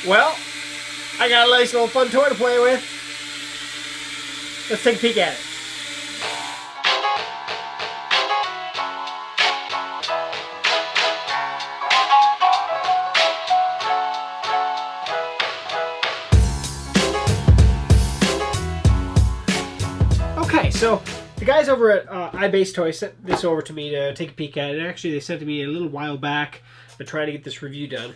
Well, I got a nice little fun toy to play with. Let's take a peek at it. Okay, so the guys over at iBaseToy sent this over to me to take a peek at it. Actually, they sent it to me a little while back. They're trying to get this review done.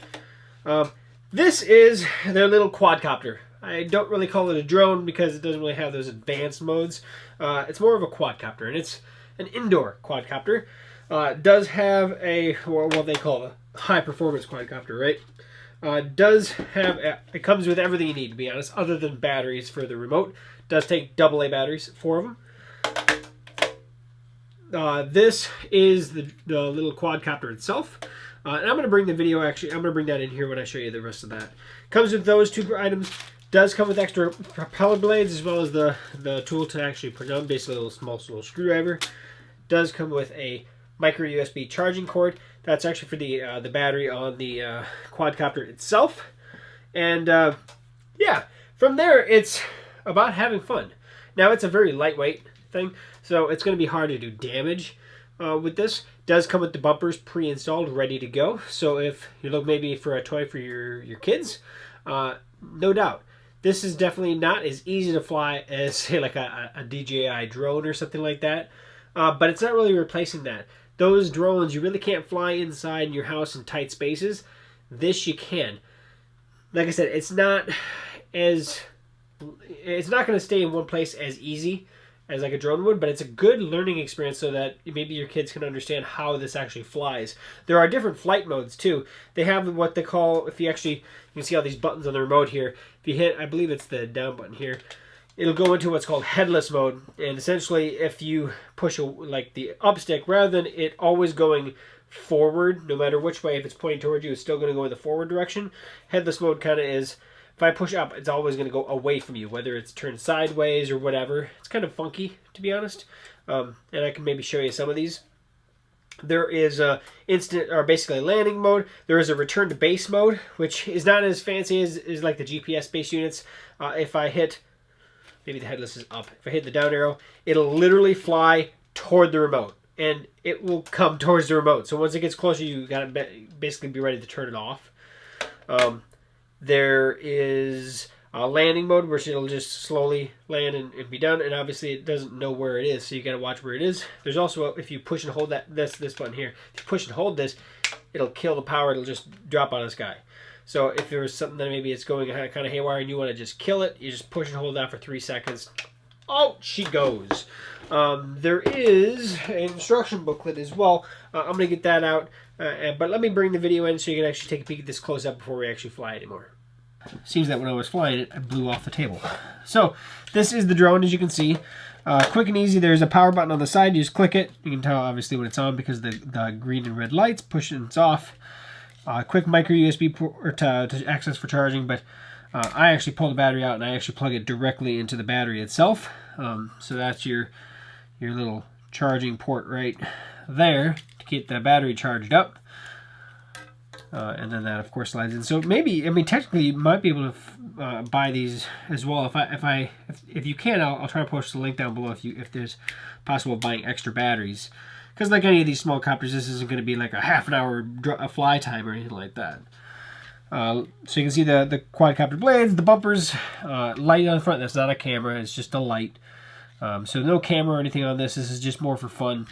This is their little quadcopter. I don't really call it a drone because it doesn't really have those advanced modes. It's more of a quadcopter, and it's an indoor quadcopter. It does have a, what they call a high-performance quadcopter, right? It comes with everything you need, to be honest, other than batteries for the remote. It does take AA batteries, 4 of them. This is the little quadcopter itself. And I'm going to bring the video, actually, I'm going to bring that in here when I show you the rest of that. Comes with those 2 items. Does come with extra propeller blades as well as the tool to actually put on, basically a little small little screwdriver. Does come with a micro USB charging cord. That's actually for the battery on the quadcopter itself. And yeah, from there it's about having fun. Now it's a very lightweight thing, so it's going to be hard to do damage with this. Does come with the bumpers pre-installed, ready to go. So if you look maybe for a toy for your kids, no doubt. This is definitely not as easy to fly as, say, like a DJI drone or something like that. But it's not really replacing that. Those drones, you really can't fly inside in your house in tight spaces. This you can. Like I said, it's not going to stay in one place as easy as like a drone would, but it's a good learning experience so that maybe your kids can understand how this actually flies. There are different flight modes too. They have what they call, you can see all these buttons on the remote here. If you hit, I believe it's the down button here, it'll go into what's called headless mode. And essentially, if you push like the up stick, rather than it always going forward, no matter which way, if it's pointing towards you, it's still going to go in the forward direction. Headless mode kind of is, if I push up, it's always going to go away from you, whether it's turned sideways or whatever. It's kind of funky, to be honest. And I can maybe show you some of these. There is a basically landing mode. There is a return to base mode, which is not as fancy as like the GPS based units. If I hit, maybe the headless is up. If I hit the down arrow, it'll literally fly toward the remote, and it will come towards the remote. So once it gets closer, you gotta basically be ready to turn it off. There is a landing mode, which it'll just slowly land and be done, and obviously it doesn't know where it is, so you got to watch where it is. There's also, if you push and hold this button here, if you push and hold this, it'll kill the power, it'll just drop out of the sky. So if there's something that maybe it's going kind of haywire and you want to just kill it, you just push and hold that for 3 seconds. Oh, she goes. There is an instruction booklet as well. I'm going to get that out, but let me bring the video in so you can actually take a peek at this close up before we actually fly anymore. Seems that when I was flying it, I blew off the table. So this is the drone, as you can see. Quick and easy. There's a power button on the side. You just click it. You can tell obviously when it's on because the green and red lights. Push it and it's off. Quick micro USB port to access for charging, but I actually pull the battery out and I actually plug it directly into the battery itself. So that's your little charging port right there to get the battery charged up. And then that, of course, slides in. So maybe, I mean, technically, you might be able to buy these as well. If you can, I'll try to post the link down below if there's possible buying extra batteries. Because like any of these small copters, this isn't going to be like a half an hour fly time or anything like that. So you can see the quadcopter blades, the bumpers, light on the front. That's not a camera. It's just a light. So no camera or anything on this. This is just more for fun.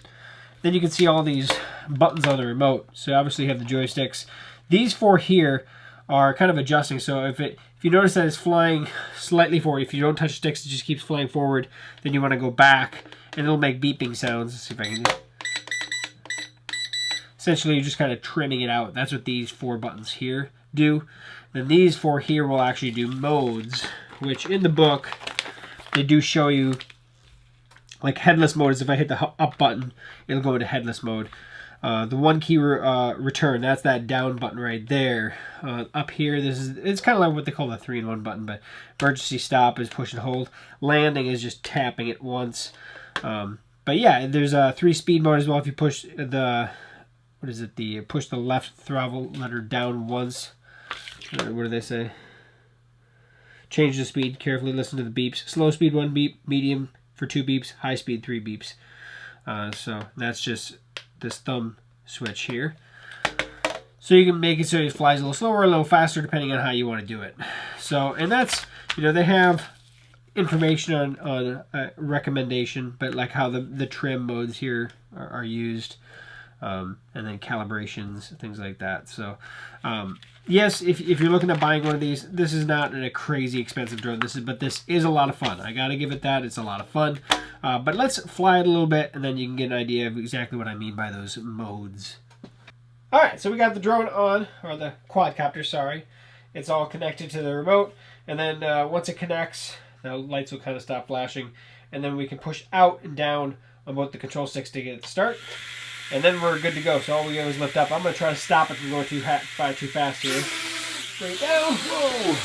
Then you can see all these buttons on the remote. So obviously you have the joysticks. These 4 here are kind of adjusting. So if you notice that it's flying slightly forward, if you don't touch sticks, it just keeps flying forward. Then you want to go back, and it'll make beeping sounds. Let's see if I can. Essentially, you're just kind of trimming it out. That's what these 4 buttons here do. Then these 4 here will actually do modes, which in the book they do show you. Like headless mode is if I hit the up button, it'll go into headless mode. The 1 key return, that's that down button right there. Up here, it's kind of like what they call the 3-in-1 button, but emergency stop is push and hold. Landing is just tapping it once. But yeah, there's a 3-speed mode as well. If you push the push the left throttle lever down once, What do they say? Change the speed. Carefully listen to the beeps. Slow speed 1 beep. Medium for 2 beeps. High speed 3 beeps. So that's just this thumb switch here. So you can make it so it flies a little slower or a little faster depending on how you want to do it. So, and that's, you know, they have information on recommendation, but like how the trim modes here are used, and then calibrations, things like that. So, yes, if you're looking at buying one of these, this is not a crazy expensive drone. But this is a lot of fun. I gotta give it that. It's a lot of fun. But let's fly it a little bit, and then you can get an idea of exactly what I mean by those modes. All right, so we got the drone on, or the quadcopter, sorry. It's all connected to the remote, and then once it connects, the lights will kind of stop flashing, and then we can push out and down on both the control sticks to get it to start, and then we're good to go. So all we do is lift up. I'm going to try to stop it from going too fast here. Straight down. Whoa!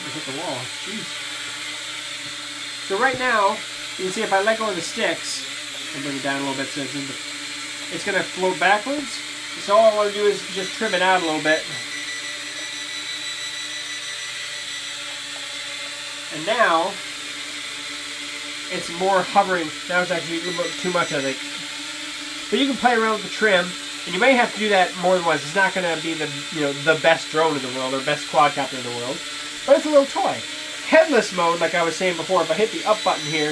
Hit the wall. Jeez. So right now, you can see if I let go of the sticks, and bring it down a little bit so it's going to float backwards. So all I want to do is just trim it out a little bit. And now it's more hovering. Now it's actually a little bit too much, I think. But you can play around with the trim, and you may have to do that more than once. It's not going to be the best drone in the world or best quadcopter in the world, but it's a little toy. Headless mode, like I was saying before, if I hit the up button here,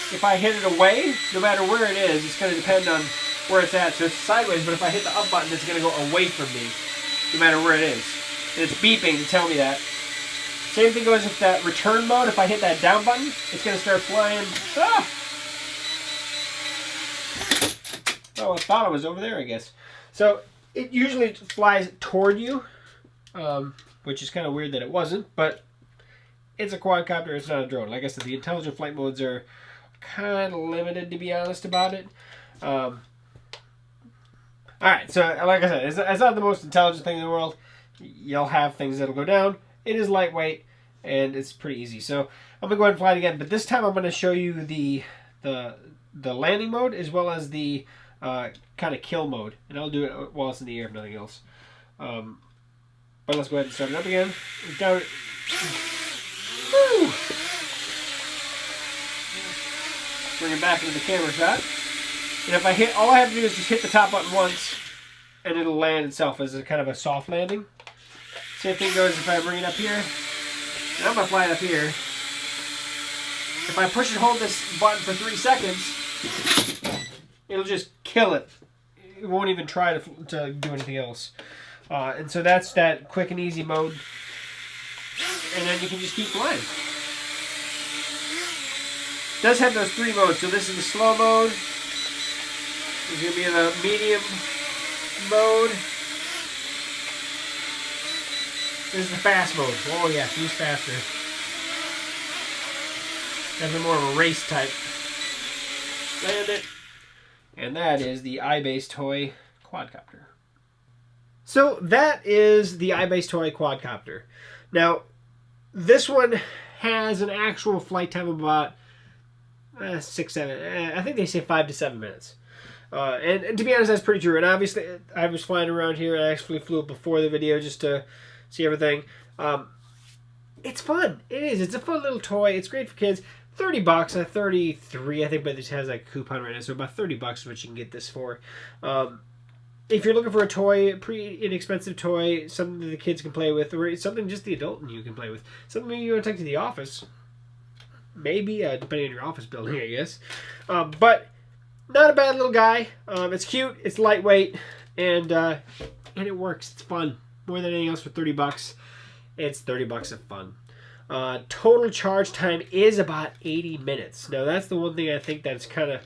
if I hit it away, no matter where it is, it's going to depend on where it's at. So it's sideways, but if I hit the up button, it's going to go away from me, no matter where it is. And it's beeping to tell me that. Same thing goes with that return mode. If I hit that down button, it's going to start flying. Ah! Oh, I thought it was over there, I guess. So it usually flies toward you, which is kind of weird that it wasn't, but it's a quadcopter, it's not a drone. Like I said, the intelligent flight modes are kind of limited, to be honest about it. Alright, so like I said, it's not the most intelligent thing in the world. You'll have things that'll go down. It is lightweight, and it's pretty easy. So I'm going to go ahead and fly it again, but this time I'm going to show you the landing mode as well as the kind of kill mode. And I'll do it while it's in the air if nothing else. But let's go ahead and start it up again. Down. Woo! Bring it back into the camera shot. And if I hit, all I have to do is just hit the top button once, and it'll land itself as a kind of a soft landing. Same thing goes if I bring it up here. And I'm going to fly it up here. If I push and hold this button for 3 seconds, it'll just kill it. It won't even try to do anything else. And so that's that quick and easy mode. And then you can just keep flying. It does have those 3 modes. So this is the slow mode. There's going to be the medium mode. This is the fast mode. Oh yeah, he's faster. Definitely more of a race type. Land it. And that is the iBaseToy quadcopter. So that is the iBaseToy quadcopter. Now, this one has an actual flight time of about 6, 7. I think they say 5 to 7 minutes. And to be honest, that's pretty true. And obviously, I was flying around here. I actually flew it before the video just to see everything. It's fun. It is. It's a fun little toy. It's great for kids. $30, 33, I think, but this has like a coupon right now, so about $30 is what you can get this for. If you're looking for a toy, a pretty inexpensive toy, something that the kids can play with, or something just the adult and you can play with, something you want to take to the office, maybe, depending on your office building, I guess. But not a bad little guy. It's cute, it's lightweight, and it works. It's fun. More than anything else for $30. It's $30 of fun. Total charge time is about 80 minutes. Now that's the one thing I think that's kind of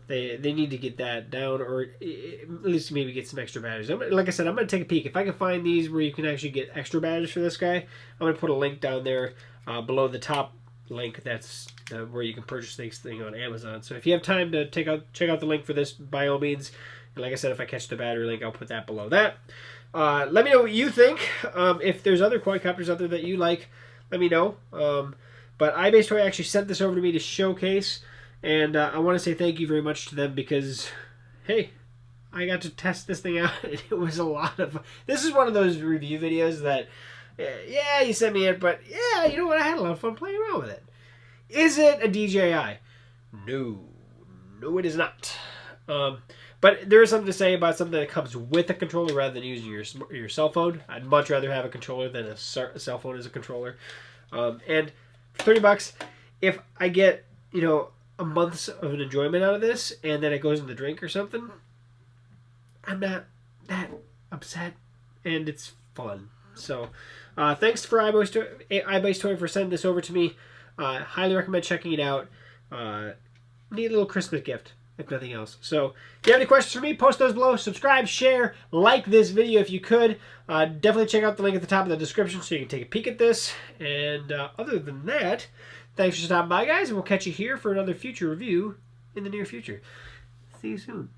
they need to get that down, or at least maybe get some extra batteries. Like I said, I'm going to take a peek. If I can find these where you can actually get extra batteries for this guy, I'm going to put a link down there below the top link. That's where you can purchase this thing on Amazon. So if you have time to check out the link for this, by all means. And like I said, if I catch the battery link, I'll put that below that. Let me know what you think. If there's other quadcopters out there that you like, let me know. But iBaseToy actually sent this over to me to showcase, and I want to say thank you very much to them because, hey, I got to test this thing out, and it was a lot of fun. This is one of those review videos that, yeah, you sent me it, but yeah, you know what? I had a lot of fun playing around with it. Is it a DJI? No. No, it is not. But there is something to say about something that comes with a controller rather than using your cell phone. I'd much rather have a controller than a cell phone as a controller. And for $30, if I get, you know, a month's of an enjoyment out of this, and then it goes in the drink or something, I'm not that upset, and it's fun. So, thanks for iBaseToy for sending this over to me. Highly recommend checking it out. Neat little Christmas gift, if nothing else. So, if you have any questions for me, post those below. Subscribe, share, like this video if you could. Definitely check out the link at the top of the description so you can take a peek at this. And other than that, thanks for stopping by, guys, and we'll catch you here for another future review in the near future. See you soon.